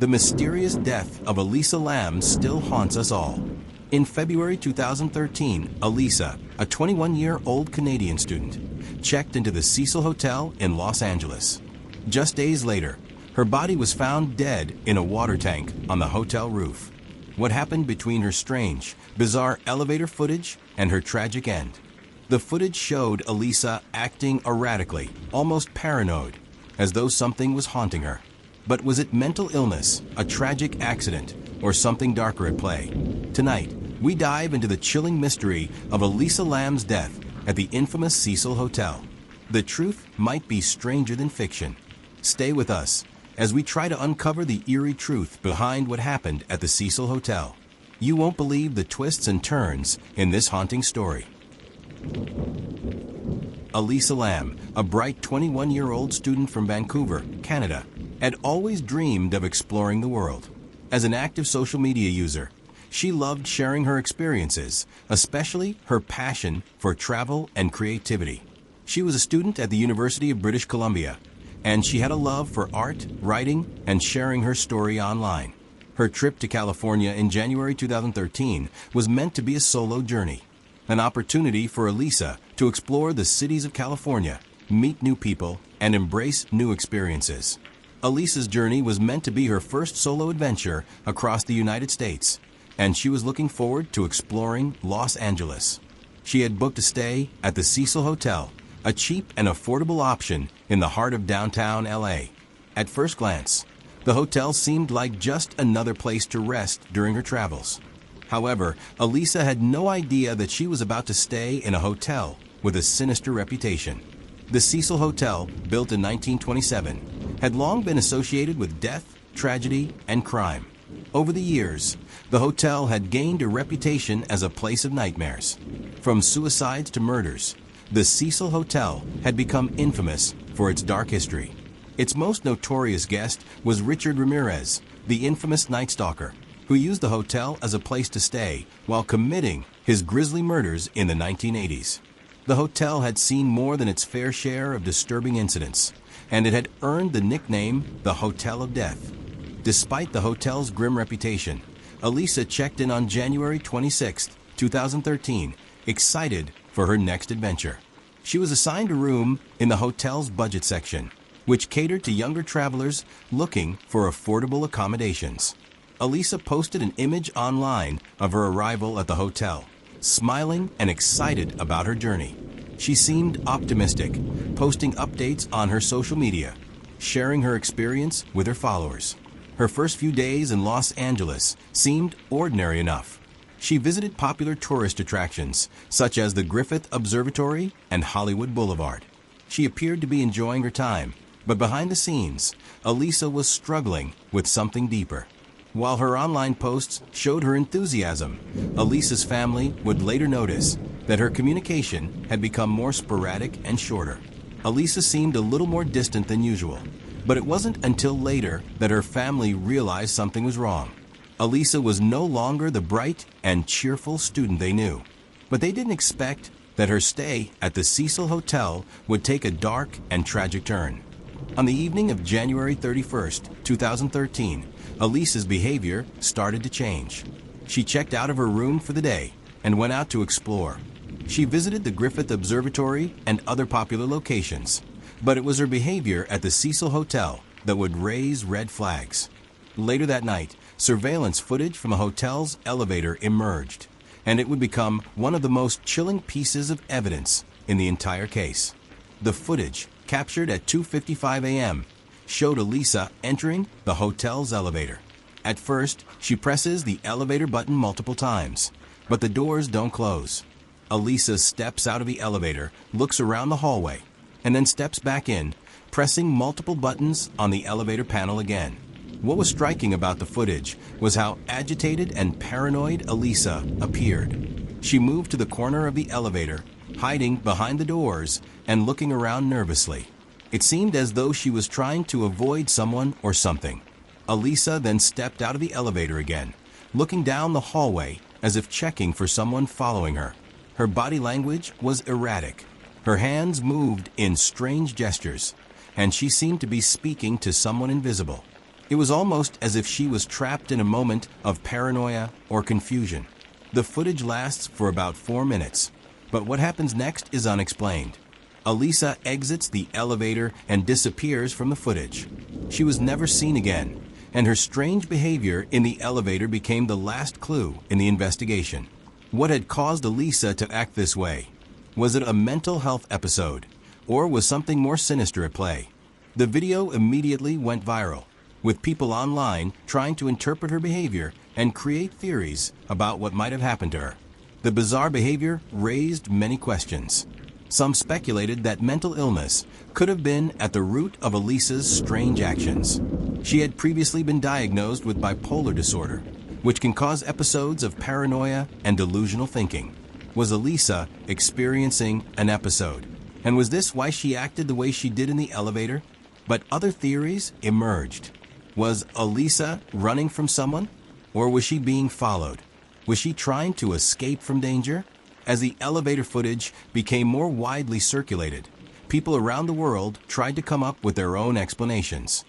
The mysterious death of Elisa Lam still haunts us all. In February 2013, Elisa, a 21-year-old Canadian student, checked into the Cecil Hotel in Los Angeles. Just days later, her body was found dead in a water tank on the hotel roof. What happened between her strange, bizarre elevator footage and her tragic end? The footage showed Elisa acting erratically, almost paranoid, as though something was haunting her. But was it mental illness, a tragic accident, or something darker at play? Tonight, we dive into the chilling mystery of Elisa Lam's death at the infamous Cecil Hotel. The truth might be stranger than fiction. Stay with us as we try to uncover the eerie truth behind what happened at the Cecil Hotel. You won't believe the twists and turns in this haunting story. Elisa Lam, a bright 21-year-old student from Vancouver, Canada, had always dreamed of exploring the world. As an active social media user, she loved sharing her experiences, especially her passion for travel and creativity. She was a student at the University of British Columbia, and she had a love for art, writing, and sharing her story online. Her trip to California in January 2013 was meant to be a solo journey, an opportunity for Elisa to explore the cities of California, meet new people, and embrace new experiences. Elisa's journey was meant to be her first solo adventure across the United States, and she was looking forward to exploring Los Angeles. She had booked a stay at the Cecil Hotel, a cheap and affordable option in the heart of downtown LA. At first glance, the hotel seemed like just another place to rest during her travels. However, Elisa had no idea that she was about to stay in a hotel with a sinister reputation. The Cecil Hotel, built in 1927, had long been associated with death, tragedy, and crime. Over the years, the hotel had gained a reputation as a place of nightmares. From suicides to murders, the Cecil Hotel had become infamous for its dark history. Its most notorious guest was Richard Ramirez, the infamous Night Stalker, who used the hotel as a place to stay while committing his grisly murders in the 1980s. The hotel had seen more than its fair share of disturbing incidents, and it had earned the nickname the Hotel of Death. Despite the hotel's grim reputation, Elisa checked in on January 26, 2013, excited for her next adventure. She was assigned a room in the hotel's budget section, which catered to younger travelers looking for affordable accommodations. Elisa posted an image online of her arrival at the hotel, smiling and excited about her journey. She seemed optimistic, posting updates on her social media, sharing her experience with her followers. Her first few days in Los Angeles seemed ordinary enough. She visited popular tourist attractions, such as the Griffith Observatory and Hollywood Boulevard. She appeared to be enjoying her time, but behind the scenes, Elisa was struggling with something deeper. While her online posts showed her enthusiasm, Elisa's family would later notice that her communication had become more sporadic and shorter. Elisa seemed a little more distant than usual, but it wasn't until later that her family realized something was wrong. Elisa was no longer the bright and cheerful student they knew, but they didn't expect that her stay at the Cecil Hotel would take a dark and tragic turn. On the evening of January 31st, 2013, Elisa's behavior started to change. She checked out of her room for the day and went out to explore. She visited the Griffith Observatory and other popular locations, but it was her behavior at the Cecil Hotel that would raise red flags. Later that night, surveillance footage from a hotel's elevator emerged, and it would become one of the most chilling pieces of evidence in the entire case. The footage, captured at 2:55 a.m., showed Elisa entering the hotel's elevator. At first, she presses the elevator button multiple times, but the doors don't close. Elisa steps out of the elevator, looks around the hallway, and then steps back in, pressing multiple buttons on the elevator panel again. What was striking about the footage was how agitated and paranoid Elisa appeared. She moved to the corner of the elevator, hiding behind the doors and looking around nervously. It seemed as though she was trying to avoid someone or something. Elisa then stepped out of the elevator again, looking down the hallway as if checking for someone following her. Her body language was erratic. Her hands moved in strange gestures, and she seemed to be speaking to someone invisible. It was almost as if she was trapped in a moment of paranoia or confusion. The footage lasts for about 4 minutes, but what happens next is unexplained. Elisa exits the elevator and disappears from the footage. She was never seen again, and her strange behavior in the elevator became the last clue in the investigation. What had caused Elisa to act this way? Was it a mental health episode, or was something more sinister at play? The video immediately went viral, with people online trying to interpret her behavior and create theories about what might have happened to her. The bizarre behavior raised many questions. Some speculated that mental illness could have been at the root of Elisa's strange actions. She had previously been diagnosed with bipolar disorder, which can cause episodes of paranoia and delusional thinking. Was Elisa experiencing an episode? And was this why she acted the way she did in the elevator? But other theories emerged. Was Elisa running from someone? Or was she being followed? Was she trying to escape from danger? As the elevator footage became more widely circulated, people around the world tried to come up with their own explanations.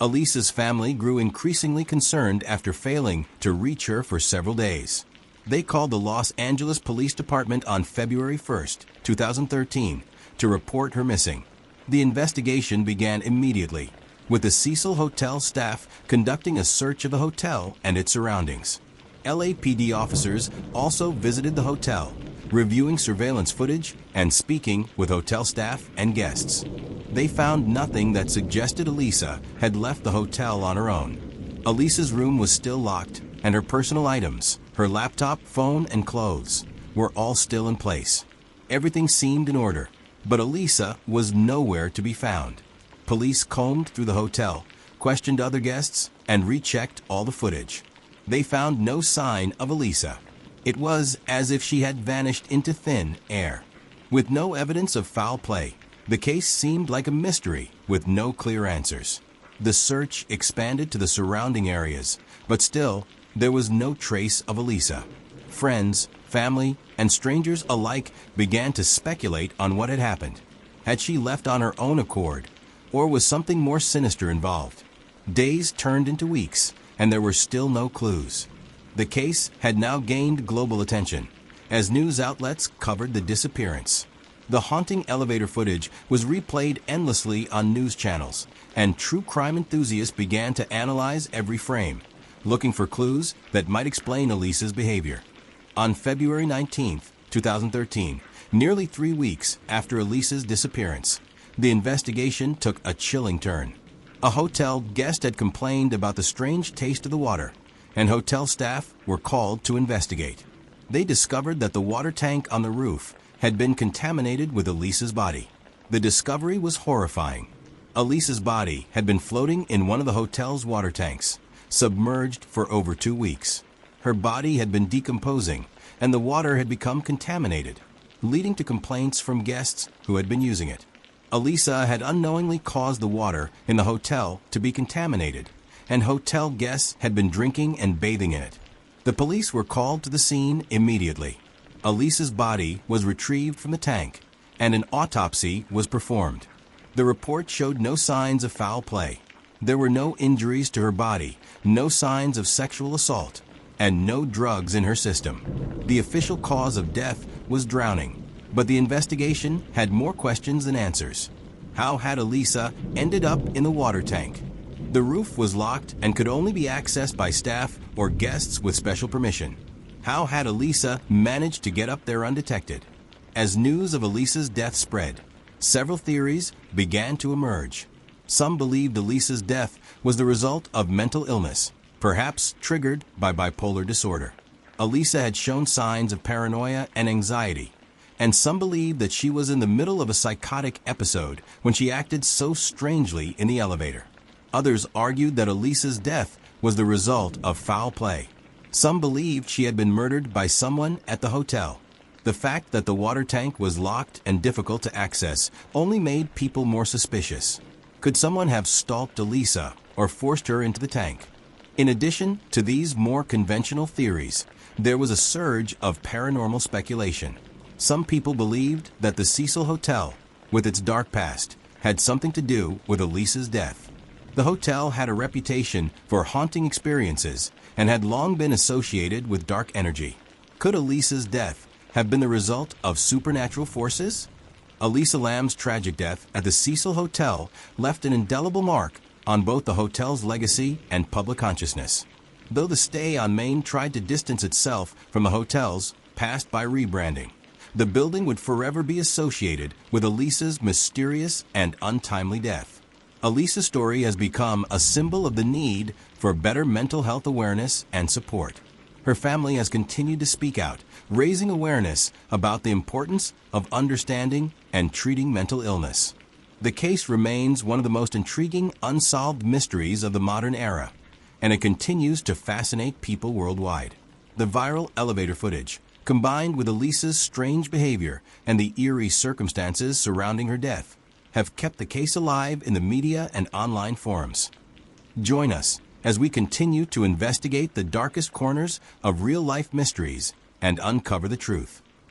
Elisa's family grew increasingly concerned after failing to reach her for several days. They called the Los Angeles Police Department on February 1st, 2013, to report her missing. The investigation began immediately, with the Cecil Hotel staff conducting a search of the hotel and its surroundings. LAPD officers also visited the hotel, reviewing surveillance footage and speaking with hotel staff and guests. They found nothing that suggested Elisa had left the hotel on her own. Elisa's room was still locked, and her personal items, her laptop, phone, and clothes, were all still in place. Everything seemed in order, but Elisa was nowhere to be found. Police combed through the hotel, questioned other guests, and rechecked all the footage. They found no sign of Elisa. It was as if she had vanished into thin air. With no evidence of foul play, the case seemed like a mystery with no clear answers. The search expanded to the surrounding areas, but still, there was no trace of Elisa. Friends, family, and strangers alike began to speculate on what had happened. Had she left on her own accord, or was something more sinister involved? Days turned into weeks, and there were still no clues. The case had now gained global attention, as news outlets covered the disappearance. The haunting elevator footage was replayed endlessly on news channels, and true crime enthusiasts began to analyze every frame, looking for clues that might explain Elisa's behavior. On February 19, 2013, nearly 3 weeks after Elisa's disappearance, the investigation took a chilling turn. A hotel guest had complained about the strange taste of the water, and hotel staff were called to investigate. They discovered that the water tank on the roof had been contaminated with Elisa's body. The discovery was horrifying. Elisa's body had been floating in one of the hotel's water tanks, submerged for over 2 weeks. Her body had been decomposing, and the water had become contaminated, leading to complaints from guests who had been using it. Elisa had unknowingly caused the water in the hotel to be contaminated, and hotel guests had been drinking and bathing in it. The police were called to the scene immediately. Elisa's body was retrieved from the tank, and an autopsy was performed. The report showed no signs of foul play. There were no injuries to her body, no signs of sexual assault, and no drugs in her system. The official cause of death was drowning, but the investigation had more questions than answers. How had Elisa ended up in the water tank? The roof was locked and could only be accessed by staff or guests with special permission. How had Elisa managed to get up there undetected? As news of Elisa's death spread, several theories began to emerge. Some believed Elisa's death was the result of mental illness, perhaps triggered by bipolar disorder. Elisa had shown signs of paranoia and anxiety, and some believed that she was in the middle of a psychotic episode when she acted so strangely in the elevator. Others argued that Elisa's death was the result of foul play. Some believed she had been murdered by someone at the hotel. The fact that the water tank was locked and difficult to access only made people more suspicious. Could someone have stalked Elisa or forced her into the tank? In addition to these more conventional theories, there was a surge of paranormal speculation. Some people believed that the Cecil Hotel, with its dark past, had something to do with Elisa's death. The hotel had a reputation for haunting experiences and had long been associated with dark energy. Could Elisa's death have been the result of supernatural forces? Elisa Lam's tragic death at the Cecil Hotel left an indelible mark on both the hotel's legacy and public consciousness. Though the stay on Main tried to distance itself from the hotel's past by rebranding, the building would forever be associated with Elisa's mysterious and untimely death. Elisa's story has become a symbol of the need for better mental health awareness and support. Her family has continued to speak out, raising awareness about the importance of understanding and treating mental illness. The case remains one of the most intriguing unsolved mysteries of the modern era, and it continues to fascinate people worldwide. The viral elevator footage, combined with Elisa's strange behavior and the eerie circumstances surrounding her death, have kept the case alive in the media and online forums. Join us as we continue to investigate the darkest corners of real-life mysteries and uncover the truth.